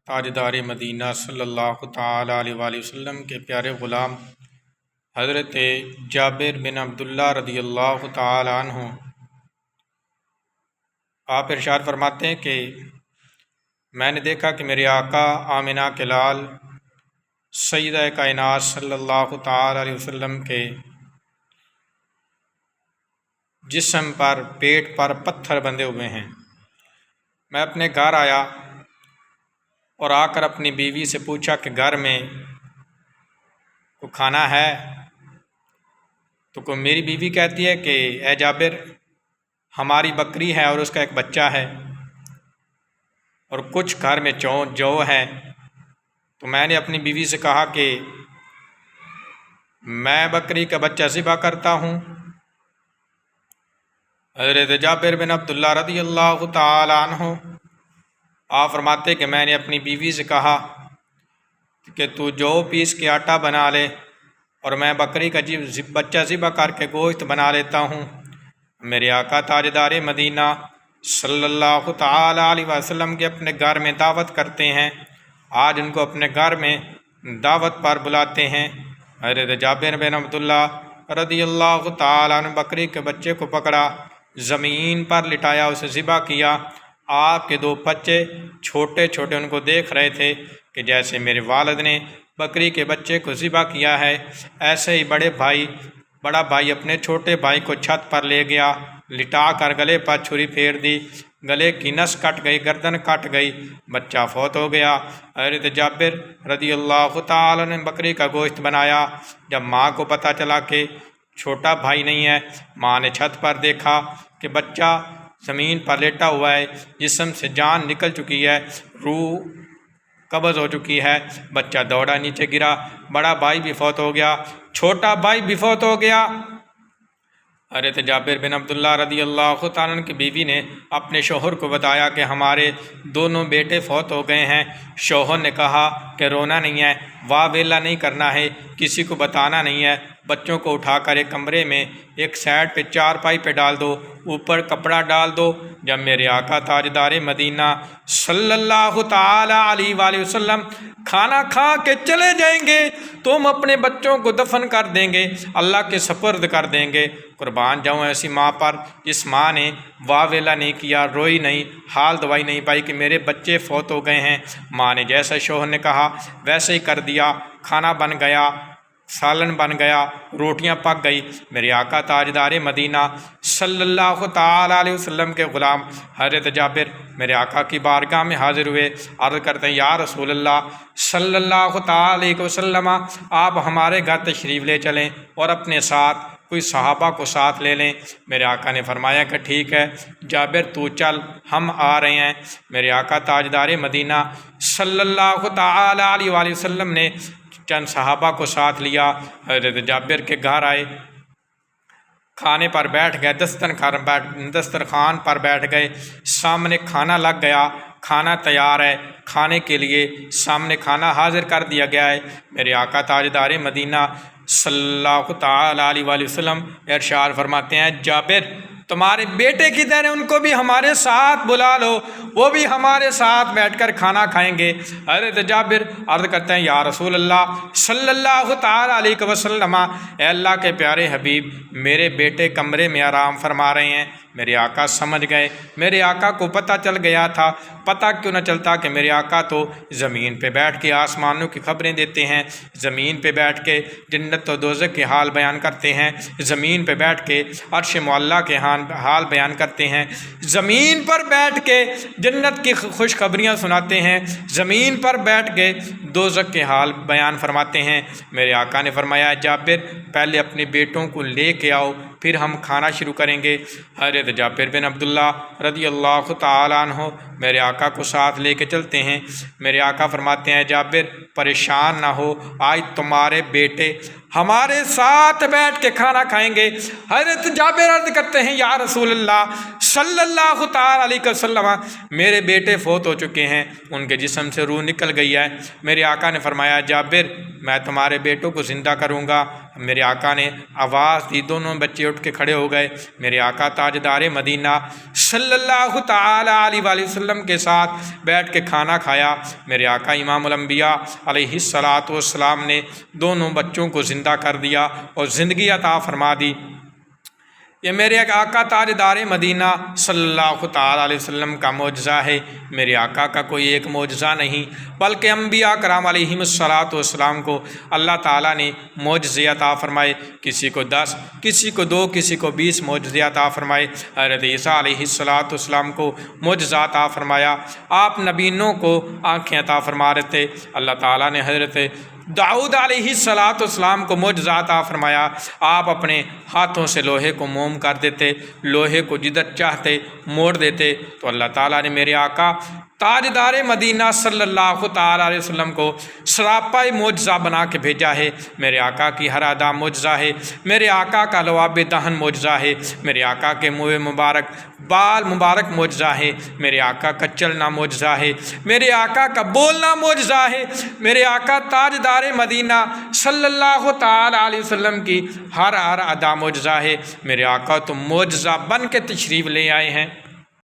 تاجدار مدینہ صلی اللہ تعالیٰ علیہ وآلہ وسلم کے پیارے غلام حضرت جابر بن عبداللہ رضی اللہ تعالیٰ عنہ آپ ارشاد فرماتے ہیں کہ میں نے دیکھا کہ میرے آقا آمنہ کے لال سیدہ کائنات صلی اللہ تعالیٰ علیہ وسلم کے جسم پر پیٹ پر پتھر بندھے ہوئے ہیں۔ میں اپنے گھر آیا اور آ کر اپنی بیوی سے پوچھا کہ گھر میں کوئی کھانا ہے؟ تو میری بیوی کہتی ہے کہ اے جابر، ہماری بکری ہے اور اس کا ایک بچہ ہے اور کچھ گھر میں جو ہے۔ تو میں نے اپنی بیوی سے کہا کہ میں بکری کا بچہ ذبح کرتا ہوں۔ حضرت جابر بن عبداللہ رضی اللہ تعالیٰ عنہ آپ فرماتے کہ میں نے اپنی بیوی سے کہا کہ تو جو پیس کے آٹا بنا لے اور میں بکری کا بچہ ذبح کر کے گوشت بنا لیتا ہوں۔ میرے آقا تاجدار مدینہ صلی اللہ تعالیٰ علیہ وسلم کے اپنے گھر میں دعوت کرتے ہیں۔ آج ان کو اپنے گھر میں دعوت پر بلاتے ہیں۔ حضرت جابر بن عبداللہ رضی اللہ تعالیٰ عنہ بکری کے بچے کو پکڑا، زمین پر لٹایا، اسے ذبح کیا۔ آپ کے دو بچے چھوٹے چھوٹے ان کو دیکھ رہے تھے کہ جیسے میرے والد نے بکری کے بچے کو ذبح کیا ہے، ایسے ہی بڑا بھائی اپنے چھوٹے بھائی کو چھت پر لے گیا، لٹا کر گلے پر چھری پھیر دی، گلے کی نس کٹ گئی، گردن کٹ گئی، بچہ فوت ہو گیا۔ حضرت جابر رضی اللہ تعالیٰ نے بکری کا گوشت بنایا۔ جب ماں کو پتہ چلا کہ چھوٹا بھائی نہیں ہے، ماں نے چھت پر دیکھا کہ بچہ زمین پر لیٹا ہوا ہے، جسم سے جان نکل چکی ہے، روح قبض ہو چکی ہے، بچہ دوڑا نیچے گرا، بڑا بھائی بھی فوت ہو گیا، چھوٹا بھائی بھی فوت ہو گیا۔ حضرت جابر بن عبداللہ رضی اللہ تعالیٰ عنہ کی بیوی نے اپنے شوہر کو بتایا کہ ہمارے دونوں بیٹے فوت ہو گئے ہیں۔ شوہر نے کہا کہ رونا نہیں ہے، واہ ویلا نہیں کرنا ہے، کسی کو بتانا نہیں ہے، بچوں کو اٹھا کر ایک کمرے میں ایک سائڈ پہ چارپائی پہ ڈال دو، اوپر کپڑا ڈال دو۔ جب میرے آقا تاجدار مدینہ صلی اللہ تعالیٰ علیہ وآلہ وسلم کھانا کھا کے چلے جائیں گے تو ہم اپنے بچوں کو دفن کر دیں گے، اللہ کے سپرد کر دیں گے۔ قربان جاؤں ایسی ماں پر جس ماں نے واہ ویلا نہیں کیا، روئی نہیں، حال دوائی نہیں پائی کہ میرے بچے فوت ہو گئے ہیں۔ ماں نے جیسا شوہر نے کہا ویسے ہی کر دیا، کھانا بن گیا، سالن بن گیا، روٹیاں پک گئی۔ میرے آقا تاجدار مدینہ صلی اللہ تعالیٰ علیہ وسلم کے غلام حضرت جابر میرے آقا کی بارگاہ میں حاضر ہوئے، عرض کرتے ہیں یا رسول اللہ صلی اللہ تعالیٰ علیہ وسلم، آپ ہمارے گھر تشریف لے چلیں اور اپنے ساتھ کوئی صحابہ کو ساتھ لے لیں۔ میرے آقا نے فرمایا کہ ٹھیک ہے جابر تو چل، ہم آ رہے ہیں۔ میرے آقا تاجدار مدینہ صلی اللہ تعالیٰ علیہ وآلہ وسلم نے چند صحابہ کو ساتھ لیا، حضرت جابر کے گھر آئے، کھانے پر بیٹھ گئے، دسترخوان پر بیٹھ گئے، سامنے کھانا لگ گیا، کھانا تیار ہے، کھانے کے لیے سامنے کھانا حاضر کر دیا گیا ہے۔ میرے آقا تاجدار مدینہ صلی اللہ تعالیٰ علیہ وآلہ وسلم ارشاد فرماتے ہیں جابر تمہارے بیٹے کدھر ہیں، ان کو بھی ہمارے ساتھ بلا لو، وہ بھی ہمارے ساتھ بیٹھ کر کھانا کھائیں گے۔ حضرت جابر عرض کرتے ہیں یا رسول اللہ صلی اللہ تعالیٰ علیہ وسلم، اے اللہ کے پیارے حبیب، میرے بیٹے کمرے میں آرام فرما رہے ہیں۔ میرے آقا سمجھ گئے، میرے آقا کو پتہ چل گیا تھا، پتہ کیوں نہ چلتا کہ میرے آقا تو زمین پہ بیٹھ کے آسمانوں کی خبریں دیتے ہیں، زمین پہ بیٹھ کے جنت و دوزخ کے حال بیان کرتے ہیں، زمین پہ بیٹھ کے عرش معلیٰ کے حال بیان کرتے ہیں، زمین پر بیٹھ کے جنت کی خوشخبریاں سناتے ہیں، زمین پر بیٹھ کے دوزخ کے حال بیان فرماتے ہیں۔ میرے آقا نے فرمایا جابر پہلے اپنے بیٹوں کو لے کے آؤ، پھر ہم کھانا شروع کریں گے۔ حضرت جابر بن عبداللہ رضی اللہ تعالیٰ عنہ میرے آقا کو ساتھ لے کے چلتے ہیں۔ میرے آقا فرماتے ہیں جابر پریشان نہ ہو، آج تمہارے بیٹے ہمارے ساتھ بیٹھ کے کھانا کھائیں گے۔ حضرت جابر عرض کرتے ہیں یا رسول اللہ صلی اللہ تعالی علیہ وسلم، میرے بیٹے فوت ہو چکے ہیں، ان کے جسم سے روح نکل گئی ہے۔ میرے آقا نے فرمایا جابر میں تمہارے بیٹوں کو زندہ کروں گا۔ میرے آقا نے آواز دی، دونوں بچے اٹھ کے کھڑے ہو گئے۔ میرے آقا تاجدار مدینہ صلی اللہ تعالی علیہ وآلہ وسلم کے ساتھ بیٹھ کے کھانا کھایا۔ میرے آقا امام الانبیاء علیہ الصلاۃ والسلام نے دونوں بچوں کو زندہ کر دیا اور زندگی عطا فرما دی۔ یہ میرے آقا تاجدار مدینہ صلی اللہ تعالی علیہ وسلم کا معجزہ ہے۔ میرے آقا کا کوئی ایک معجزہ نہیں بلکہ انبیاء کرام علیہم الصلاۃ والسلام کو اللہ تعالیٰ نے معجزے عطا فرمائے، کسی کو 10، کسی کو 2، کسی کو 20 معجزے عطا فرمائے۔ حضرت عیسیٰ علیہ الصلاۃ والسلام کو معجزہ عطا فرمایا، آپ نبیوں کو آنکھیں عطا فرما رہے تھے۔ اللہ تعالیٰ نے حضرت داؤد علیہ الصلاۃ والسلام کو معجزہ عطا فرمایا، آپ اپنے ہاتھوں سے لوہے کو موم کر دیتے، لوہے کو جدھر چاہتے موڑ دیتے۔ تو اللہ تعالیٰ نے میرے آقا تاجدار مدینہ صلی اللہ تعالی علیہ وسلم کو سراپا معجزہ بنا کے بھیجا ہے۔ میرے آقا کی ہر ادا معجزہ ہے، میرے آقا کا لواب دہن معجزہ ہے، میرے آقا کے منہ مبارک بال مبارک معجزہ ہے، میرے آقا کا چلنا معجزہ ہے، میرے آقا کا بولنا معجزہ ہے۔ میرے آقا تاجدار مدینہ صلی اللہ تعالی علیہ وسلم کی ہر ادا معجزہ ہے۔ میرے آقا تو معجزہ بن کے تشریف لے آئے ہیں۔